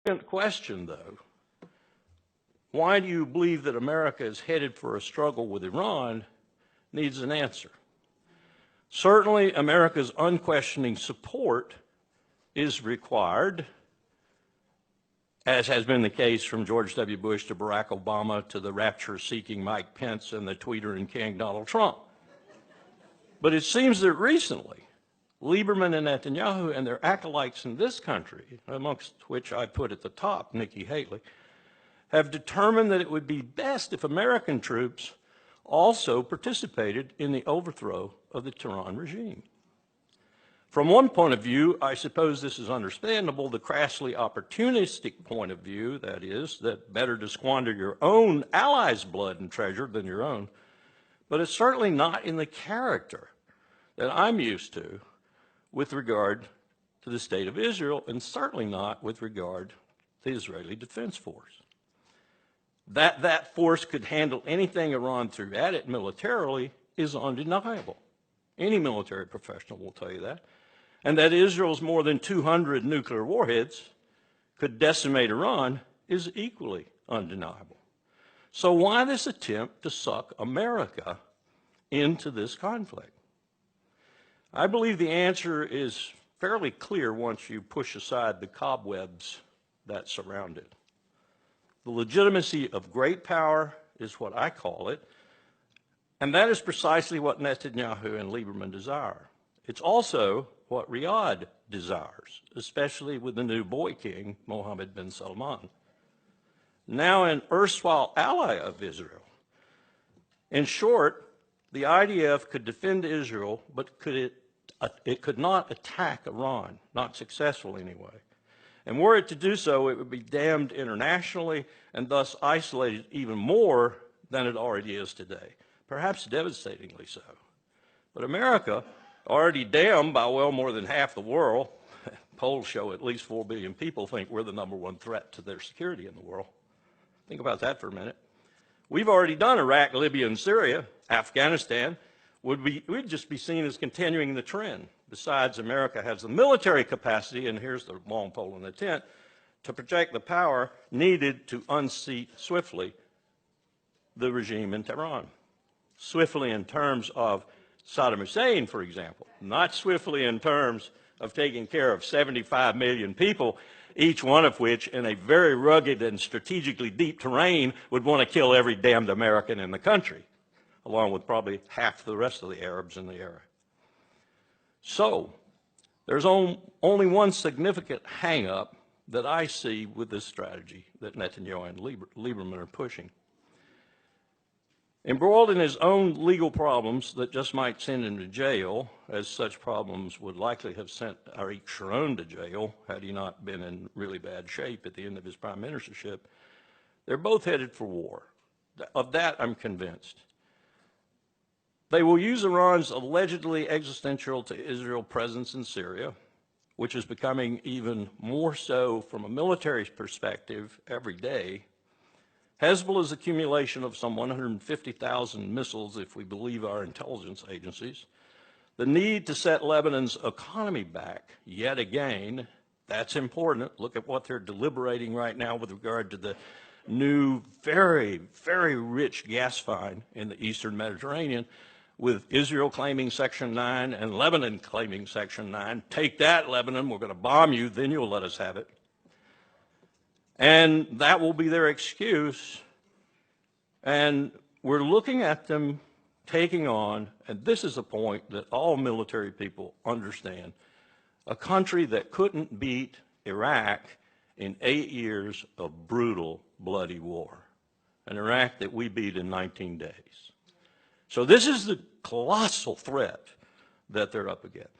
Question, though, why do you believe that America is headed for a struggle with Iran needs an answer. Certainly, America's unquestioning support is required, as has been the case from George W. Bush to Barack Obama to the rapture-seeking Mike Pence and the tweeter-and king Donald Trump. But it seems that recently, Lieberman and Netanyahu and their acolytes in this country, amongst which I put at the top Nikki Haley, have determined that it would be best if American troops also participated in the overthrow of the Tehran regime. From one point of view, I suppose this is understandable, the crassly opportunistic point of view, that is, that better to squander your own allies' blood and treasure than your own, but it's certainly not in the character that I'm used to with regard to the state of Israel, and certainly not with regard to the Israeli Defense Force. That force could handle anything Iran threw at it militarily is undeniable. Any military professional will tell you that. And that Israel's more than 200 nuclear warheads could decimate Iran is equally undeniable. So why this attempt to suck America into this conflict? I believe the answer is fairly clear once you push aside the cobwebs that surround it. The legitimacy of great power is what I call it, and that is precisely what Netanyahu and Lieberman desire. It's also what Riyadh desires, especially with the new boy king, Mohammed bin Salman, now an erstwhile ally of Israel. In short, the IDF could defend Israel, but it could not attack Iran, not successfully anyway. And were it to do so, it would be damned internationally and thus isolated even more than it already is today, perhaps devastatingly so. But America, already damned by well more than half the world, polls show at least 4 billion people think we're the #1 threat to their security in the world. Think about that for a minute. We've already done Iraq, Libya, and Syria. Afghanistan we'd just be seen as continuing the trend. Besides, America has the military capacity, and here's the long pole in the tent, to project the power needed to unseat swiftly the regime in Tehran. Swiftly in terms of Saddam Hussein, for example, not swiftly in terms of taking care of 75 million people, each one of which in a very rugged and strategically deep terrain would want to kill every damned American in the country, along with probably half the rest of the Arabs in the area. So, there's only one significant hang-up that I see with this strategy that Netanyahu and Lieberman are pushing. Embroiled in his own legal problems that just might send him to jail, as such problems would likely have sent Ariel Sharon to jail had he not been in really bad shape at the end of his prime ministership, they're both headed for war. Of that, I'm convinced. They will use Iran's allegedly existential to Israel presence in Syria, which is becoming even more so from a military perspective every day. Hezbollah's accumulation of some 150,000 missiles, if we believe our intelligence agencies, the need to set Lebanon's economy back yet again, that's important. Look at what they're deliberating right now with regard to the new, very, very rich gas find in the eastern Mediterranean, with Israel claiming Section 9 and Lebanon claiming Section 9. Take that, Lebanon, we're going to bomb you, then you'll let us have it. And that will be their excuse. And we're looking at them taking on, and this is a point that all military people understand, a country that couldn't beat Iraq in 8 years of brutal, bloody war, an Iraq that we beat in 19 days. So this is the colossal threat that they're up against.